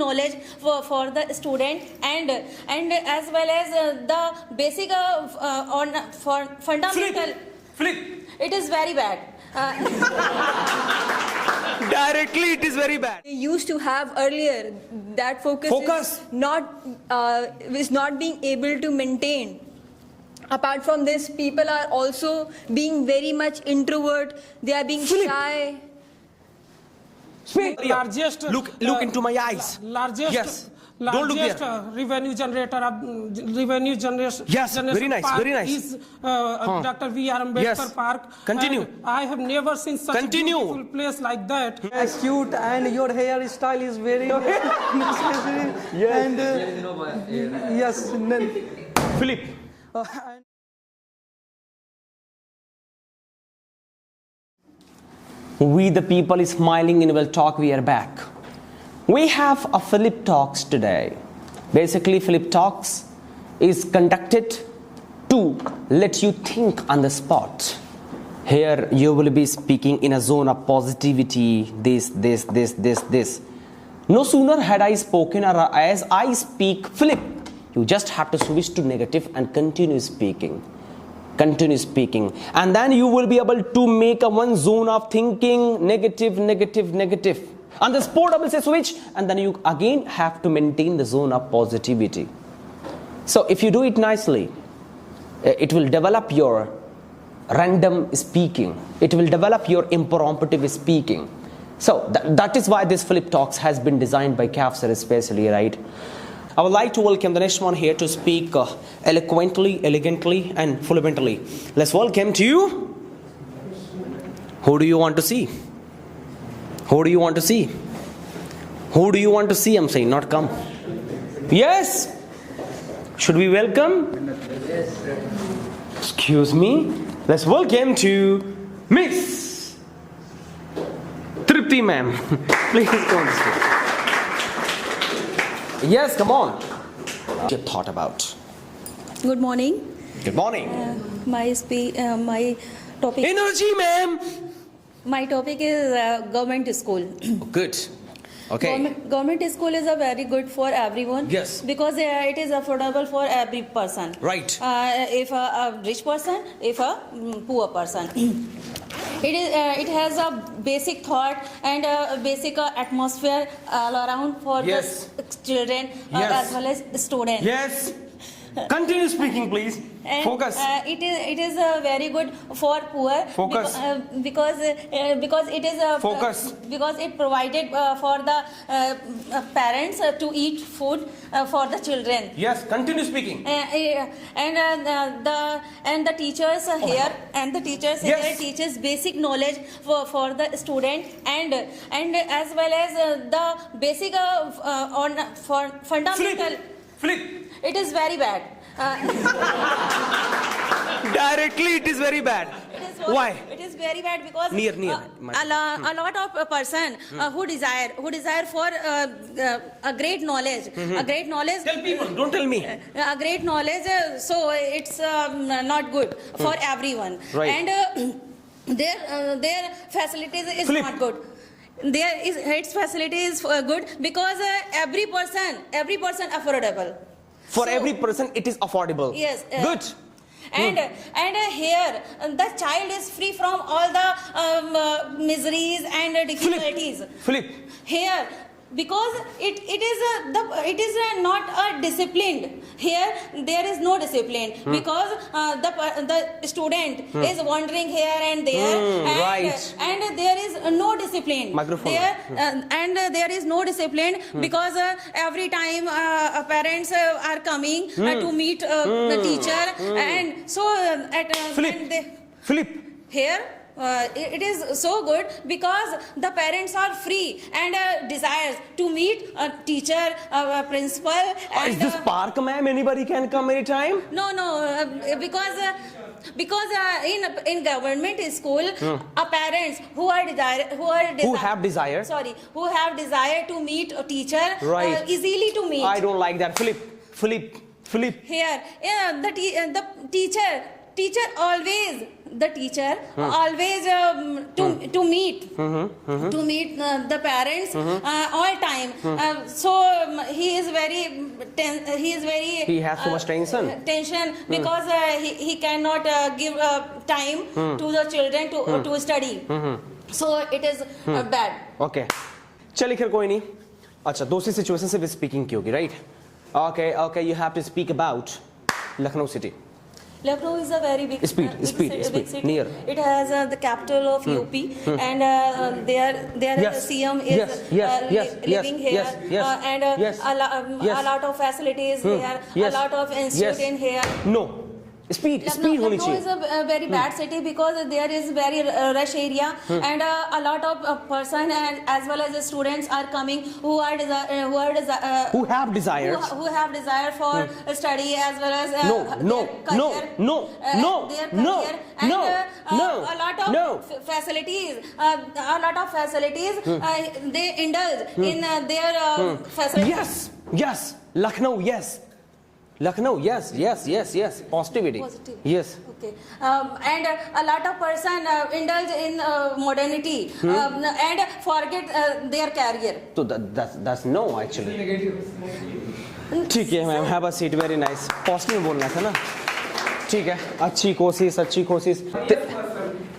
knowledge for the student, and as well as the basic on for fundamental. Flip. It is very bad. Directly, it is very bad. We used to have earlier that focus. Is not being able to maintain. Apart from this, people are also being very much introvert. They are being shy. Largest Look into my eyes. Largest, Yes. Don't look largest there. revenue generator of revenue generation. Yes, very nice, park very nice. Is Dr. V.R. Ambedkar Yes. Park. Continue. And I have never seen such a beautiful place like that. As cute, and your hairstyle is very necessary. Yes. And yes, Philip. and We the people is smiling in Well Talk. We are back. We have a Philip Talks today. Basically, Philip Talks is conducted to let you think on the spot. Here you will be speaking in a zone of positivity. This. No sooner had I spoken, or as I speak, Philip, you just have to switch to negative and continue speaking. And then you will be able to make a one zone of thinking negative. On the spot I will say switch, and then you again have to maintain the zone of positivity. So if you do it nicely, it will develop your random speaking, it will develop your impromptu speaking. So that is why this Philip Talks has been designed by Kafsar especially, right? I would like to welcome the next one here to speak eloquently, elegantly, and fluently. Let's welcome to you. Who do you want to see? Who do you want to see? Who do you want to see? I'm saying, not come. Yes? Should we welcome? Excuse me. Let's welcome to Miss Tripti ma'am. Please go on the stage. Yes, come on. What you thought about? Good morning. Good morning. My topic. Energy, ma'am. My topic is government school. Good. Okay. Government school is a very good for everyone. Yes. Because it is affordable for every person. Right. If a rich person, if a poor person. It has a basic thought and a basic atmosphere all around for Yes. the children Yes. as well as students. Yes. Continue speaking, please. And, Focus. It is very good for poor. Focus. Because it is Focus. because it provided for the parents to eat food for the children. Yes. Continue speaking. And the teachers here and the teachers Yes. here teaches basic knowledge for the student, and as well as the basic on for fundamental. Flip. It is very bad. Directly, it is very bad. Why? It is very bad because Near. a lot of person who desire for a great knowledge, a great knowledge. Tell people. Don't tell me. A great knowledge, so it's not good for everyone. Right. And their facilities is Flip. not good. Its facility is good because every person affordable. For So- every person, it is affordable. Yes. Good. And here the child is free from all the miseries and difficulties. Flip. Here, because it is not a disciplined. Here there is no discipline because the student is wandering here and there, right. and there is no discipline. Microphone. There, and there is no discipline because every time parents are coming to meet the teacher, and so Flip. and they, Flip. here it is so good because the parents are free and desires to meet a teacher, a principal. And, Is this park, ma'am? Anybody can come anytime? no, because in government school, parents who have desire to meet a teacher, Right. easily to meet. I don't like that. Flip. Here, the teacher teacher always always to meet the parents all time. So he is very He has too much tension. because he cannot give time to the children to study. So it is bad. Okay चलिए खैर कोई नहीं. अच्छा दूसरी situation से भी speaking की होगी right. Okay you have to speak about Lucknow city. Lucknow is a very big, Speed, big city. near. It has the capital of UP, and there Yes. the CM is living here, and a lot of facilities here, a lot of institute in here. No speed होनी Lucknow चाहिए. is a very bad city because there is very rush area, and a lot of person and as well as the students are coming who have desire for study as well as No. their career, and a lot of facilities they indulge in their facilities. Yes. Lucknow, yes. Positivity. Yes. Okay. And a lot of person indulge in modernity and forget their career. So that's no actually. ठीक है ma'am, have a seat. Very nice. Positive बोलना था ना. ठीक है, अच्छी कोशिश.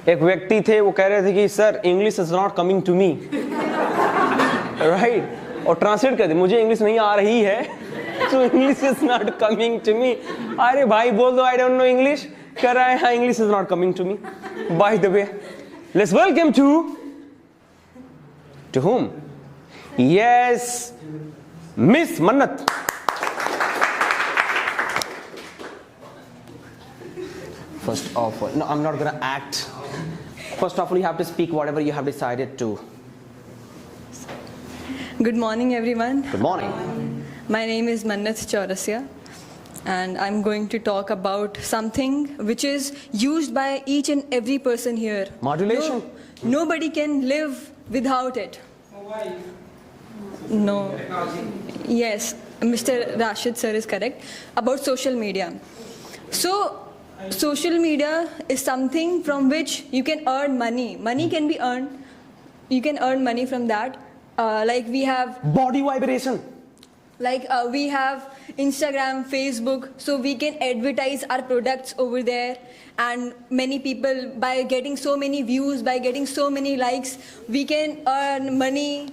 एक व्यक्ति थे वो कह रहे थे कि sir English is not coming to me right, और ट्रांसलेट कर दे मुझे इंग्लिश नहीं आ रही है, तो English is not coming to me. अरे भाई बोल दो आई डोंट नो इंग्लिश. कर रहा है English is not coming to me. By the way let's welcome to whom? Yes, Miss Mannat. First of all, no, I'm not gonna act. First of all, you have to speak whatever you have decided to. Good morning, everyone. Good morning. My name is Mannat Chaurasia, and I'm going to talk about something which is used by each and every person here. Modulation? Nobody can live without it. No. Yes, Mr. Rashid sir is correct about social media. So, social media is something from which you can earn money. Money can be earned. You can earn money from that. Like we have Body vibration. Like we have Instagram, Facebook, so we can advertise our products over there, and many people, by getting so many views, by getting so many likes, we can earn money.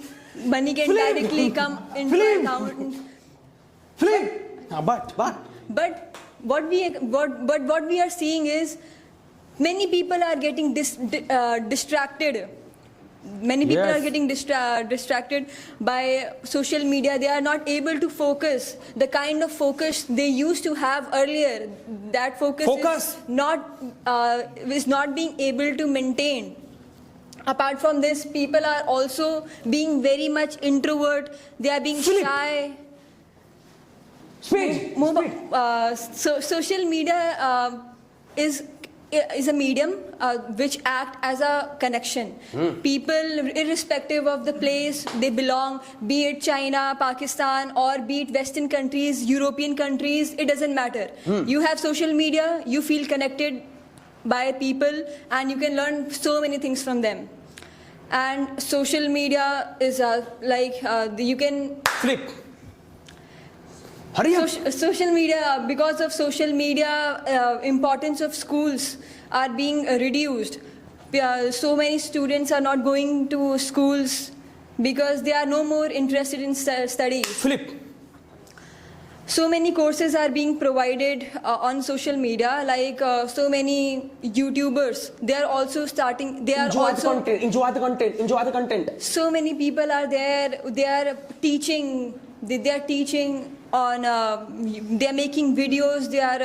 Money can directly come into our account. But what we are seeing is many people are getting distracted. Many people Yes. are getting distracted by social media. They are not able to focus the kind of focus they used to have earlier. That focus is not being able to maintain. Apart from this, people are also being very much introvert. They are being shy. Social media is a medium which act as a connection. People, irrespective of the place they belong, be it China, Pakistan, or be it Western countries, European countries, it doesn't matter. You have social media, you feel connected by people, and you can learn so many things from them. And social media is you can Hurry up. social media, because of social media, importance of schools are being reduced. So many students are not going to schools because they are no more interested in studies. So many courses are being provided on social media, like so many YouTubers. They are also starting. They are Enjoy also the content. So many people are there. They are teaching. They are teaching on. They are making videos. They are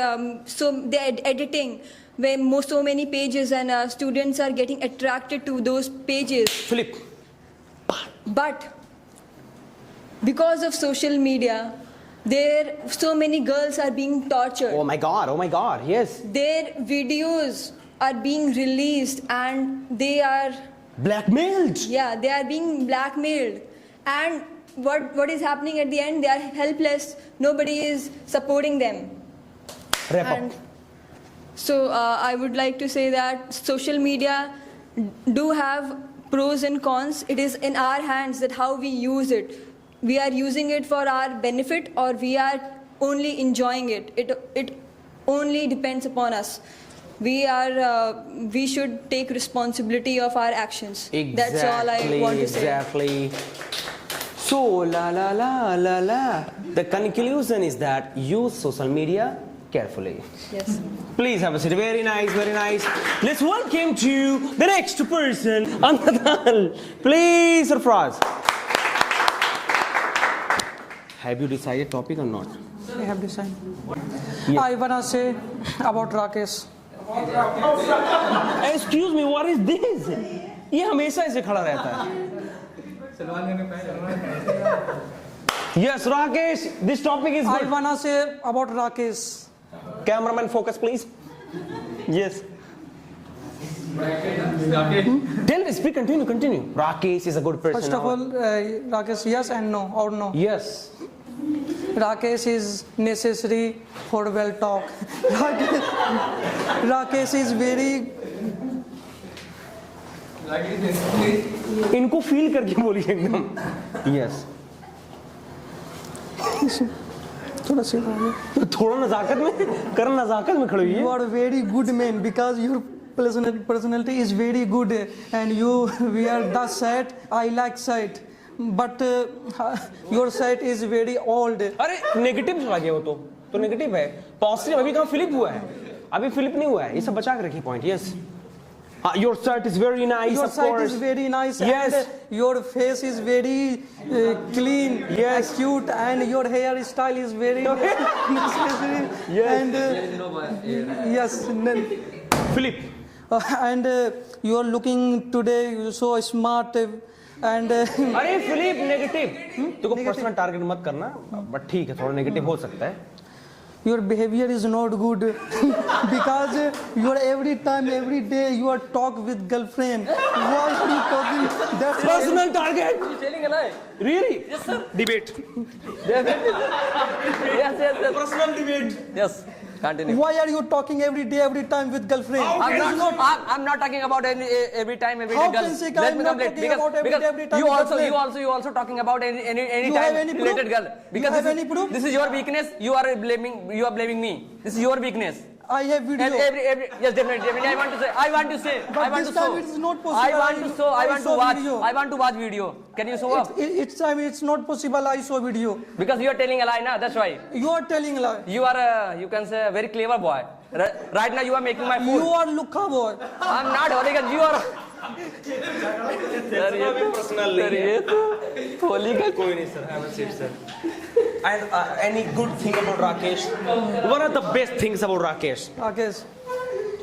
editing. Where so many pages, and students are getting attracted to those pages. But because of social media, so many girls are being tortured. Oh my God, yes. Their videos are being released, and they are Blackmailed. Yeah, they are being blackmailed. And what is happening at the end? They are helpless. Nobody is supporting them. Wrap And up. So I would like to say that social media do have pros and cons. It is in our hands that how we use it. We are using it for our benefit or we are only enjoying it. It only depends upon us. We should take responsibility of our actions. That's all I want to say. Exactly. So, la. The conclusion is that use social media carefully. Yes. Please have a seat. Very nice, very nice. Let's welcome to the next person. Anadal. Please, Sarfraz. Have you decided topic or not? I have decided. Yes. I wanna say about Rakesh. Excuse me, what is this? ये हमेशा ऐसे खड़ा रहता है. Yes, Rakesh, this topic is I good. wanna say about Rakesh. Cameraman, focus, please. Yes. Tell me, speak, continue. Rakesh is a good person. First of all, Rakesh, yes and no, or no. Yes. Rakesh is necessary for well talk. Rakesh is very. इनको feel करके बोलिए एकदम. Yes. थोड़ा सी आगे. थोड़ा नजाकत में कर, नजाकत में खड़े You हुई. are a very good man because your personality is very good and you wear the shirt. I like shirt, but your shirt is very old. अरे नेगेटिव आ गया वो तो नेगेटिव है. पॉजिटिव अभी कहाँ फिलिप हुआ है? अभी फिलिप नहीं हुआ है. ये सब बचा के रखिए point. Yes. Your shirt is very nice. Your of shirt course. is very nice. Yes. And your face is very clean. Yes. Cute, and your hair style is very necessary. Yes. And yes. Philip. And you are looking today so smart. And अरे Philip negative. देखो personal target मत करना. But ठीक है, थोड़ा negative हो सकता है. your behavior is not good because you are every day you are talk with girlfriend. Why are you talking? That's Personal target. You're telling a lie. Really? Yes, sir. Debate. Yes. Personal debate. Yes. Continue. Why are you talking every time with girlfriend? I'm not talking about every time, every How day. Girl. can say Let I'm me not complete. talking about every time you with also girlfriend? talking about any You time have any proof? related girl. Because You have this any proof? This is your weakness. You are blaming me. This is your weakness. I have video. And every yes, definitely. I want to say. But this time it is not possible. I want to watch video. Can you show up? It's time it's not possible. I saw video. Because you are telling a lie, na. That's why. You are telling lie. You are you can say a very clever boy. Right now you are making my fool. You are Luka boy. I'm not hooligan. You are. Personal Holi का कोई नहीं sir. Have a seat, sir. And any good thing about Rakesh? What are the best things about Rakesh? Rakesh,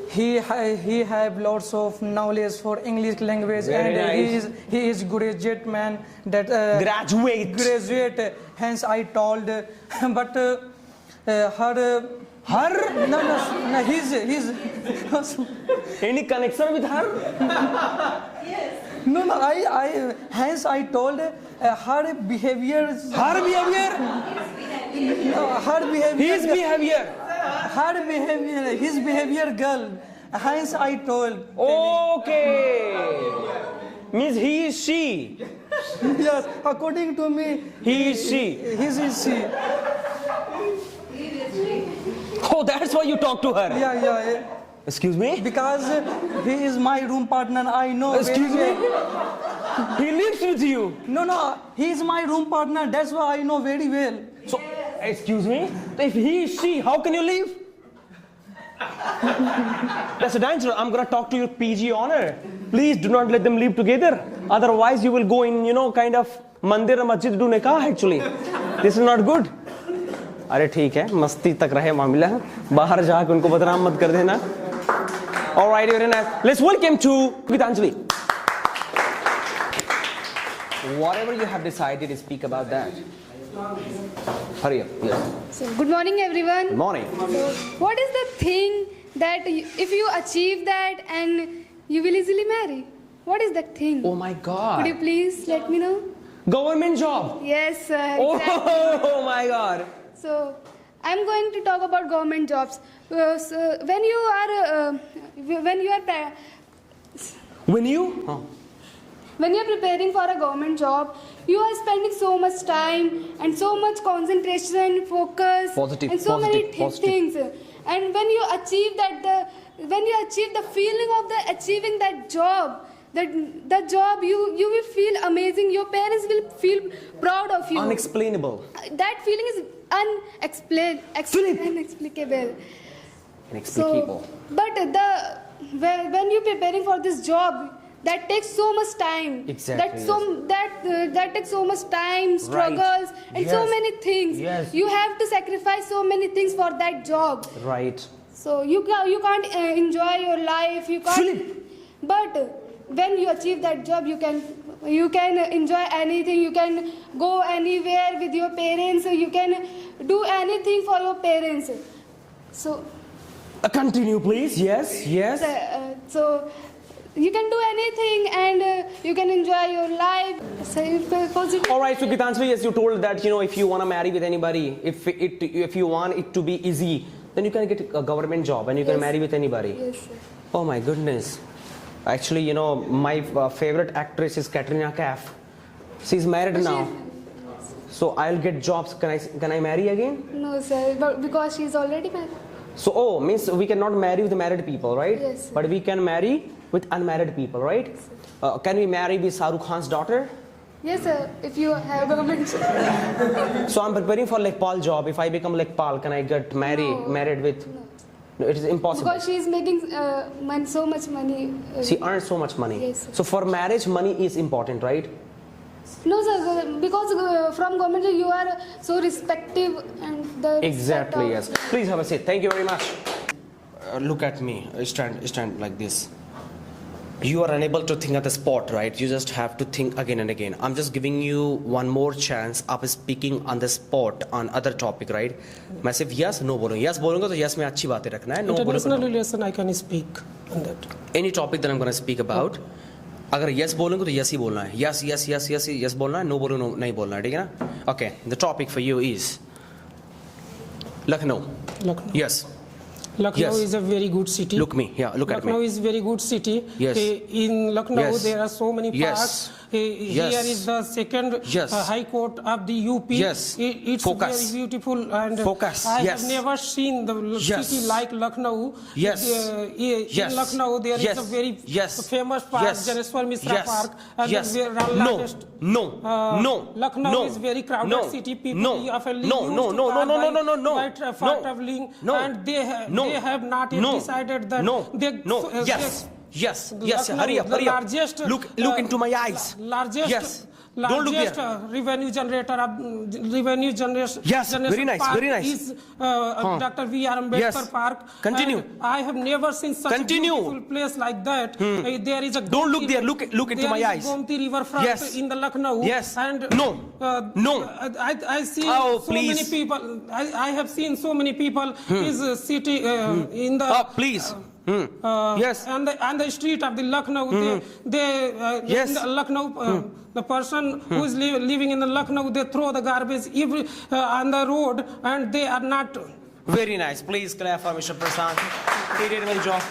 he have lots of knowledge for English language. Very And nice. he is graduate man that graduate. Hence I told, but her no his Any connection with her? no I hence I told her behavior His behavior. his behavior girl. Hence I told. Okay. Means he is she. Yes, according to me, He is she. his is she. Oh, that's why you talk to her. Yeah. Excuse me? Because he is my room partner. I know. Excuse very me? well. He lives with you. No. He is my room partner. That's why I know very well. So, excuse me? If he is she, how can you leave? That's a danger. I'm gonna talk to your PG honor. Please do not let them live together. Otherwise, you will go in, kind of mandir or masjid do nikah actually. This is not good. अरे ठीक है, मस्ती तक रहे मामला. बाहर जाकर उनको बदनाम मत कर देना. All right, very nice. Let's welcome to Gitanjali. Whatever you have decided to speak about that. Hurry up. Yes. So, good morning, everyone. Good morning. So, what is the thing that if you achieve that and you will easily marry? What is that thing? Oh my God. Could you please let me know? Government job. Yes, sir. Exactly. Oh my God. So, I'm going to talk about government jobs. So when you are When you? when you're preparing for a government job, you are spending so much time and so much concentration, focus, Positive, and so many positive. things. And when you achieve when you achieve the feeling of achieving that job, the job, you will feel amazing. Your parents will feel proud of you. Unexplainable. That feeling is inexplicable. Inexplicable. So, but when you're preparing for this job, that takes so much time. Exactly, That takes so much time, struggles, and so Yes. many things. Yes. You have to sacrifice so many things for that job. Right. So you can't enjoy your life. You can't. But when you achieve that job, you can enjoy anything. You can go anywhere with your parents. You can do anything for your parents. So. Continue, please. Yes, yes. So you can do anything and you can enjoy your life. So positive. All right, so Gitanjali, yes, you told that, if you want to marry with anybody, if you want it to be easy, then you can get a government job and you can Yes. marry with anybody. Yes, sir. Oh my goodness. Actually, my favorite actress is Katrina Kaif. She's married now. So I'll get jobs. Can I marry again? No, sir, but because she's already married. So, means we cannot marry with married people, right? Yes, sir. But we can marry with unmarried people, right? Can we marry with Shahrukh Khan's daughter? Yes, sir, if you have government. So I'm preparing for Lekpal job. If I become Lekpal, can I get married with? No, it is impossible. Because she's making so much money. She earns so much money. Yes, sir. So for marriage, money is important, right? No, sir, because from government you are so respective and the Exactly, respect yes. Please have a seat. Thank you very much. Look at me. Stand like this. You are unable to think at the spot, right? You just have to think again and again. I'm just giving you one more chance of speaking on the spot on other topic, right? मैं सिर्फ yes no बोलूँगा. Yes बोलूँगा तो yes में अच्छी बातें रखना है. No International बोलूँगा. relation, I can speak on that. Any topic that I'm going to speak about. अगर yes बोलूँगा तो yes ही बोलना है. Yes बोलना है. No बोलूँगा नहीं बोलना है. ठीक है ना? Okay. The topic for you is Lucknow. Lucknow. Yes. Lucknow Yes. is a very good city. Look me. Yeah. Look at Lucknow me. is very good city. Yes. In Lucknow Yes. there are so many Yes. parks. Yes. Here is the second Yes. High Court of the UP. Yes. It's Focus. very beautiful and Focus. I Yes. have never seen the Yes. city like Lucknow. Yes. In Yes. Lucknow there is Yes. a very Yes. famous park, Yes. Janeshwar Mishra Yes. Park. And Yes. the largest, No. Lucknow No. is very crowded No. city. People No. often No. used No. to No. car No. by- No. No. No. by far No. traveling, No. and they No. have not yet No. decided that No. they No. Yes. Yes. Yes. Lucknow, Hurry up. the Hurry up. largest, Look into my eyes. Largest, Yes. Don't look largest there. revenue generator of revenue generation. Yes, very nice, park very nice. Is Dr. V.R. Ambedkar Yes. Park. Continue. And I have never seen such Continue. a beautiful place like that. There is a Don't look there. Look into my eyes. There is Gomti riverfront Yes. in the Lucknow. Yes. And No. No. I see Oh, so many please. people. I have seen so many people is city in the. Oh, please. Yes. On the street of the Lucknow, Yes. in the Lucknow, the person who is living in the Lucknow, they throw the garbage on the road, and they are not. Very nice. Please clap for Mr. Prasad. He did a good job.